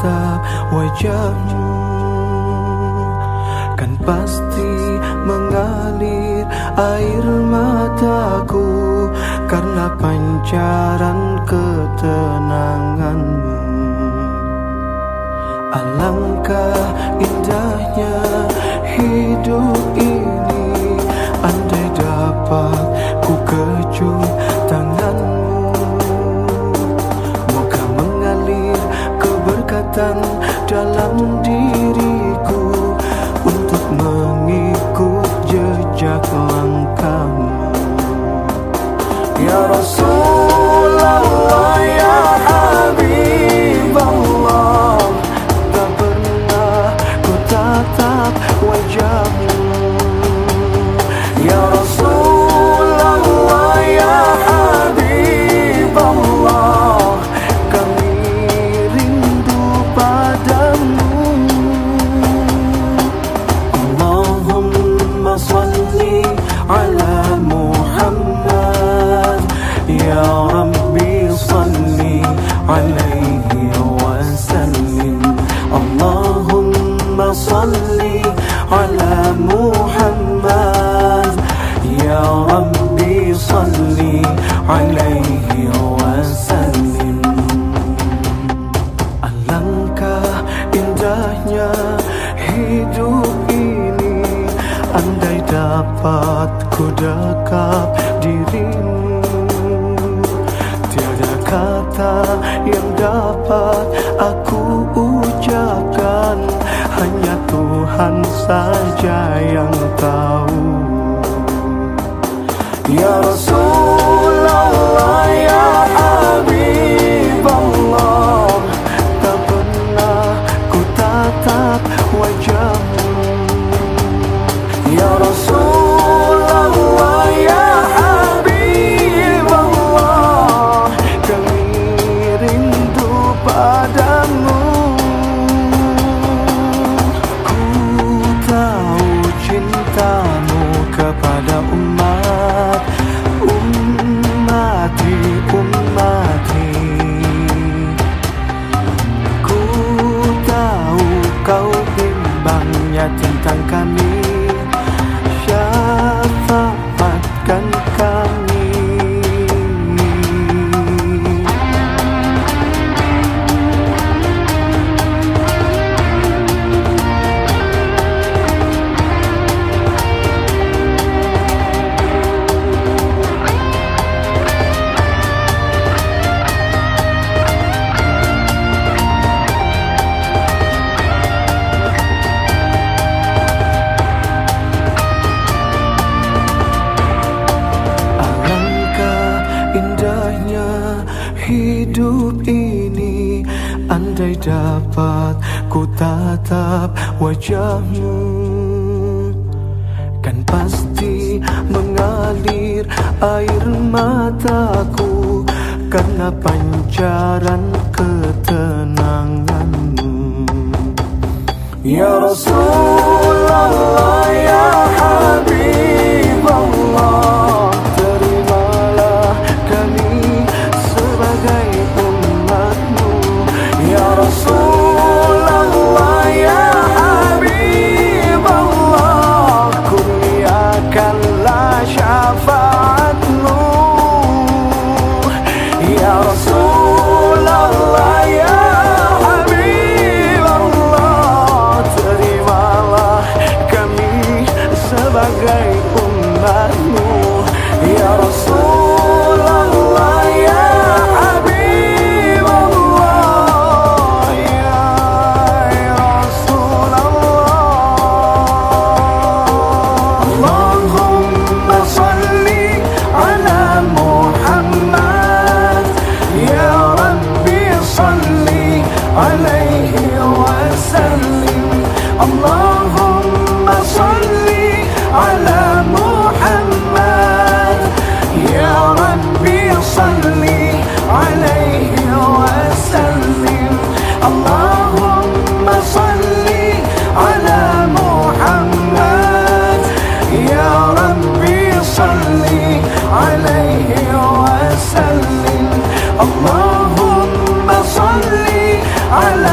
tatap wajahmu, kan pasti mengalir air mataku karena pancaran ketenanganmu. Alangkah indahnya hidup ini, andai dapat ku kejuk tanganmu. Moga mengalir keberkatan dalam diriku untuk mengikut jejak langkahmu. Ya Rasulullah, ya Habiballah, tak pernah ku tatap wajahmu. Ya Rasulullah, ya Habiballah, kami rindu padamu. Allahumma salli ala Muhammad, ya Rabbi salli alaihi wa sallim. Allahumma salli ala Muhammad, ya Rabbi salli alaihi wa sallim. Alangkah indahnya hidup ini, andai dapat ku dekap dirimu. Tiada kata yang dapat aku ucapkan, hanya Tuhan saja yang tahu. Ya Rasulullah, ya Habiballah, tak pernah ku tatap wajahmu. Ya Rasulullah, ya Habiballah, kami rindu padamu. Ku tahu cintamu kepada umat, ummati. Ku tahu kau bimbangnya tentang kami, syafaatkan kami. Indahnya hidup ini, andai dapat ku tatap wajahmu, kan pasti mengalir air mataku karena pancaran ketenanganmu. Ya Rasulullah, ya Habiballah, terimalah kami sebagai umatmu. Ya Rasulullah, ya Habiballah, kurniakanlah syafaatmu. Ya Rasulullah, ya Habiballah, terimalah kami sebagai umatmu. Ya Rasulullah, ya Habiballah, ya Rasulullah. Allahumma salli ala Muhammad, ya Rabbi salli alaihi wa sallim. Allahumma salli ala Muhammad, ya Rabbi salli alaihi wa sallim. Allahumma salli ala Muhammad, ya Rabbi salli alaihi wa sallim. Allahumma salli ala